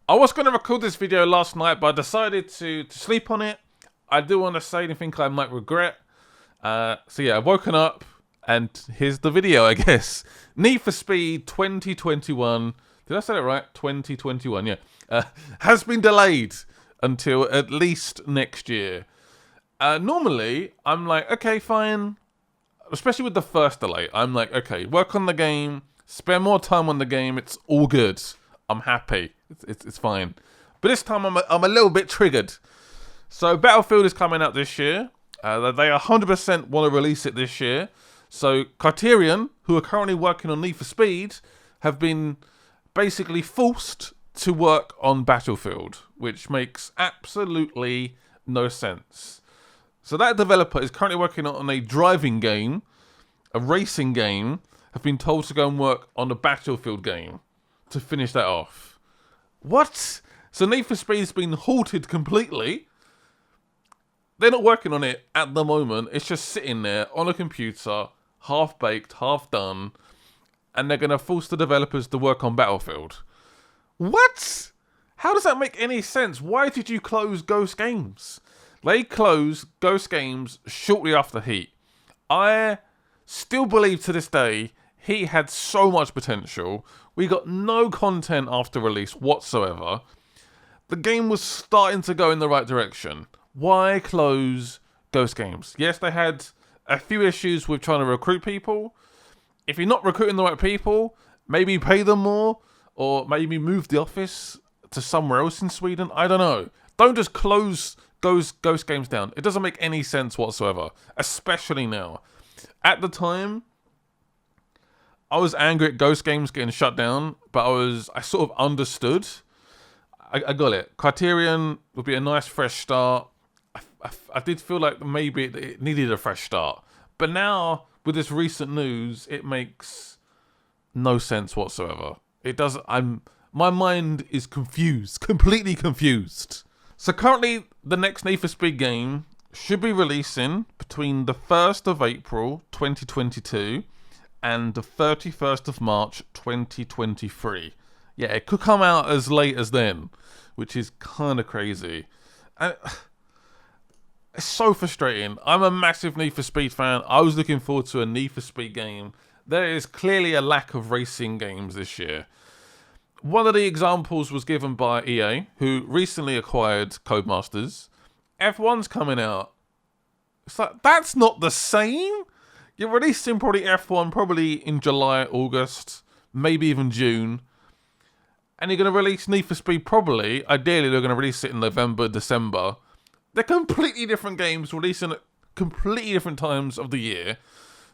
I was going to record this video last night, but I decided to sleep on it. I do want to say anything I might regret. So yeah, I've woken up, and here's the video, I guess. Need for Speed 2021. Did I say it right? 2021, yeah. Has been delayed until at least next year. Normally, I'm like, okay, fine. Especially with the first delay, I'm like, okay, work on the game, spend more time on the game, it's all good. I'm happy. It's fine. But this time I'm a little bit triggered. So Battlefield is coming out this year. They 100% want to release it this year. So Criterion, who are currently working on Need for Speed, have been basically forced to work on Battlefield, which makes absolutely no sense. So that developer is currently working on a driving game, a racing game, have been told to go and work on a Battlefield game to finish that off. What? So Need for Speed's been halted completely. They're not working on it at the moment. It's just sitting there on a computer, half-baked, half-done, and they're going to force the developers to work on Battlefield. What? How does that make any sense? Why did you close Ghost Games? They closed Ghost Games shortly after Heat. I still believe to this day Heat had so much potential. We got no content after release whatsoever. The game was starting to go in the right direction. Why close Ghost Games? Yes, they had a few issues with trying to recruit people. If you're not recruiting the right people, maybe pay them more, or maybe move the office to somewhere else in Sweden. I don't know. Don't just close Ghost Games down. It doesn't make any sense whatsoever, especially now. At the time, I was angry at Ghost Games getting shut down, but I sort of understood. I got it. Criterion would be a nice fresh start. I did feel like maybe it needed a fresh start. But now, with this recent news, it makes no sense whatsoever. It doesn't. My mind is confused, completely confused. So currently, the next Need for Speed game should be releasing between the 1st of April 2022 and the 31st of March 2023. Yeah, it could come out as late as then, which is kind of crazy. And it's so frustrating. I'm a massive Need for Speed fan. I was looking forward to a Need for Speed game. There is clearly a lack of racing games this year. One of the examples was given by EA, who recently acquired Codemasters. F1's coming out. It's like, that's not the same. You're releasing probably F1 probably in July, August, maybe even June. And you're going to release Need for Speed probably, ideally they're going to release it in November, December. They're completely different games, releasing at completely different times of the year.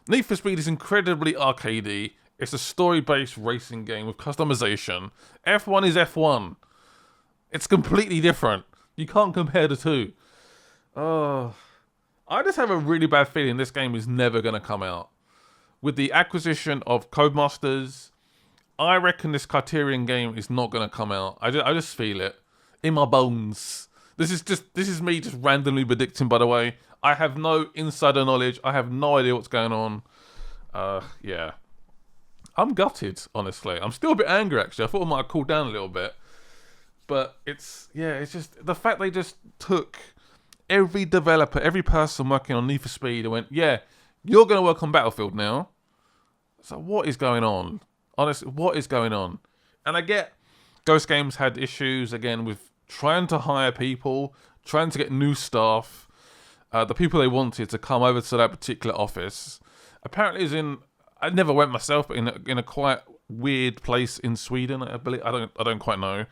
Need for Speed is incredibly arcadey. It's a story-based racing game with customization. F1 is F1. It's completely different. You can't compare the two. Oh, I just have a really bad feeling this game is never going to come out. With the acquisition of Codemasters, I reckon this Criterion game is not going to come out. I just feel it in my bones. This is me just randomly predicting, by the way. I have no insider knowledge. I have no idea what's going on. Yeah. I'm gutted, honestly. I'm still a bit angry, actually. I thought I might have cooled down a little bit. But it's just the fact they just took every developer, every person working on Need for Speed and went, yeah, you're going to work on Battlefield now. So what is going on? Honestly, what is going on? And I get Ghost Games had issues, again, with trying to hire people, trying to get new staff. The people they wanted to come over to that particular office apparently is in... I never went myself, but in a quite weird place in Sweden, I believe. I don't quite know.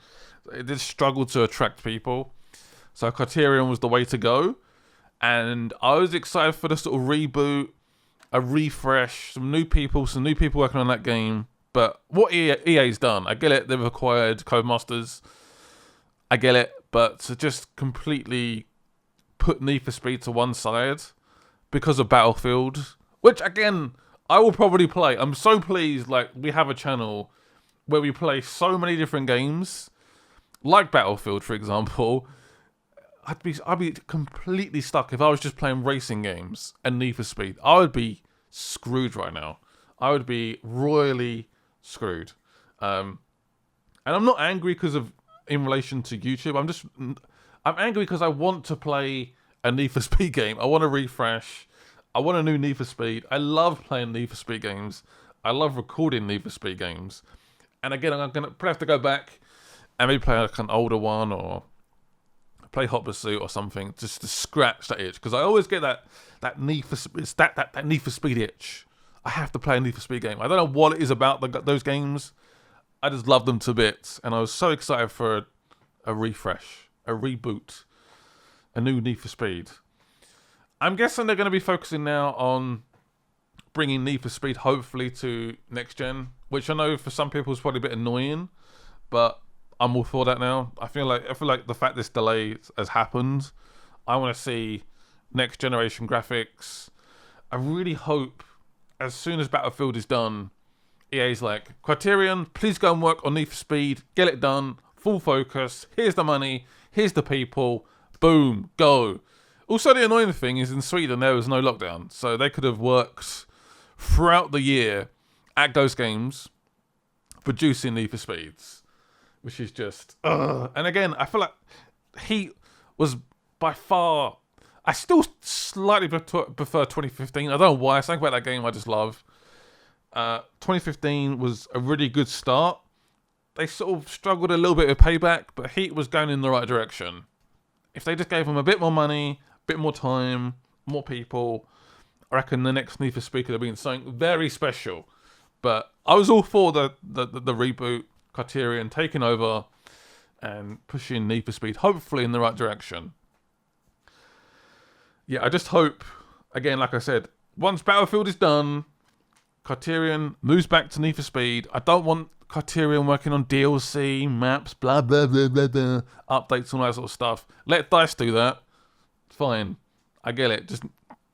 It did struggle to attract people. So Criterion was the way to go. And I was excited for the sort of reboot, a refresh, some new people working on that game. But what EA's done, I get it, they've acquired Codemasters. I get it, but to just completely put Need for Speed to one side because of Battlefield, which again, I will probably play. I'm so pleased, like, we have a channel where we play so many different games, like Battlefield, for example. I'd be completely stuck if I was just playing racing games and Need for Speed. I would be screwed right now. I would be royally screwed. And I'm not angry because of in relation to YouTube. I'm angry because I want to play a Need for Speed game. I want to refresh. I want a new Need for Speed. I love playing Need for Speed games. I love recording Need for Speed games. And again, I'm going to probably have to go back and maybe play like an older one or play Hot Pursuit or something just to scratch that itch. Because I always get that Need for that Need for Speed itch. I have to play a Need for Speed game. I don't know what it is about those games. I just love them to bits. And I was so excited for a refresh, a reboot, a new Need for Speed. I'm guessing they're going to be focusing now on bringing Need for Speed hopefully to next gen, which I know for some people is probably a bit annoying, but I'm all for that now. I feel like the fact this delay has happened, I want to see next generation graphics. I really hope as soon as Battlefield is done, EA's like, Criterion, please go and work on Need for Speed, get it done, full focus, here's the money, here's the people, boom, go. Also, the annoying thing is in Sweden there was no lockdown, so they could have worked throughout the year at Ghost Games producing Need for Speeds, which is just and again, I feel like Heat was by far, I still slightly prefer 2015. I don't know why. Something about that game I just love. 2015 was a really good start. They sort of struggled a little bit with Payback, but Heat was going in the right direction. If they just gave them a bit more money, a bit more time, more people, I reckon the next Need for Speed could have been something very special. But I was all for the reboot, Criterion taking over and pushing Need for Speed, hopefully in the right direction. Yeah, I just hope, again, like I said, once Battlefield is done, Criterion moves back to Need for Speed. I don't want Criterion working on DLC, maps, blah, blah, blah, blah, blah, updates, all that sort of stuff. Let DICE do that. Fine. I get it. Just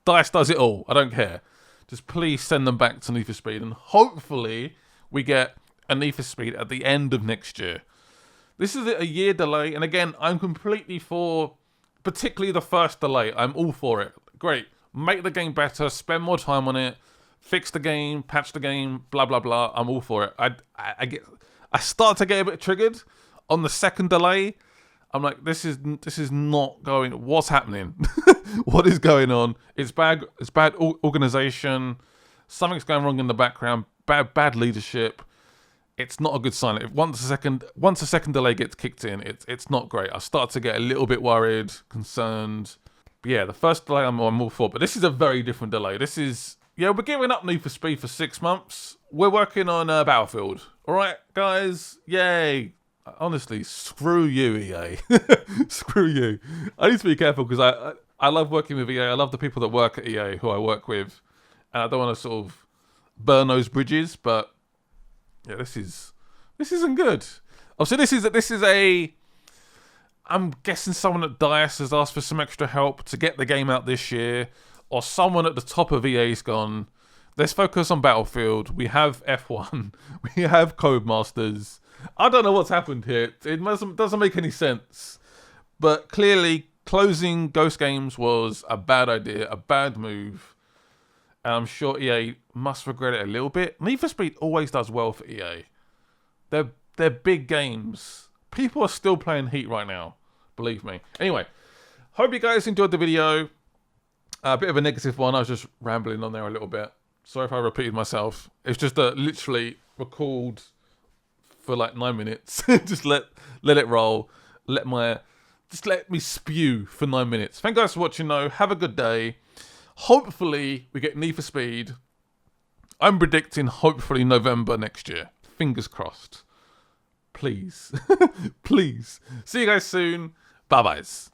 DICE does it all. I don't care. Just please send them back to Need for Speed. And hopefully we get a Need for Speed at the end of next year. This is a year delay. And again, I'm completely for, particularly the first delay. I'm all for it. Great. Make the game better. Spend more time on it. Fix the game, patch the game, blah, blah, blah. I'm all for it. I start to get a bit triggered on the second delay. I'm like, this is not going, what's happening? What is going on? It's bad organization. Something's going wrong in the background. Bad leadership. It's not a good sign. Once a second delay gets kicked in, it's not great. I start to get a little bit worried, concerned. But yeah, the first delay I'm all for, but this is a very different delay. This is, yeah, we're giving up Need for Speed for 6 months. We're working on Battlefield. All right, guys, yay. Honestly, screw you, EA. Screw you. I need to be careful because I love working with EA. I love the people that work at EA who I work with. And I don't want to sort of burn those bridges, but yeah, this isn't good. Obviously, this is a, I'm guessing someone at DICE has asked for some extra help to get the game out this year. Or someone at the top of EA's gone, let's focus on Battlefield. We have F1. We have Codemasters. I don't know what's happened here. It doesn't make any sense. But clearly, closing Ghost Games was a bad idea, a bad move. And I'm sure EA must regret it a little bit. Need for Speed always does well for EA. They're big games. People are still playing Heat right now. Believe me. Anyway, hope you guys enjoyed the video. A bit of a negative one. I was just rambling on there a little bit. Sorry if I repeated myself. It's just literally record for like 9 minutes. Just let it roll. Let me spew for 9 minutes. Thank you guys for watching though. Have a good day. Hopefully we get Need for Speed. I'm predicting hopefully November next year. Fingers crossed. Please. Please. See you guys soon. Bye-byes.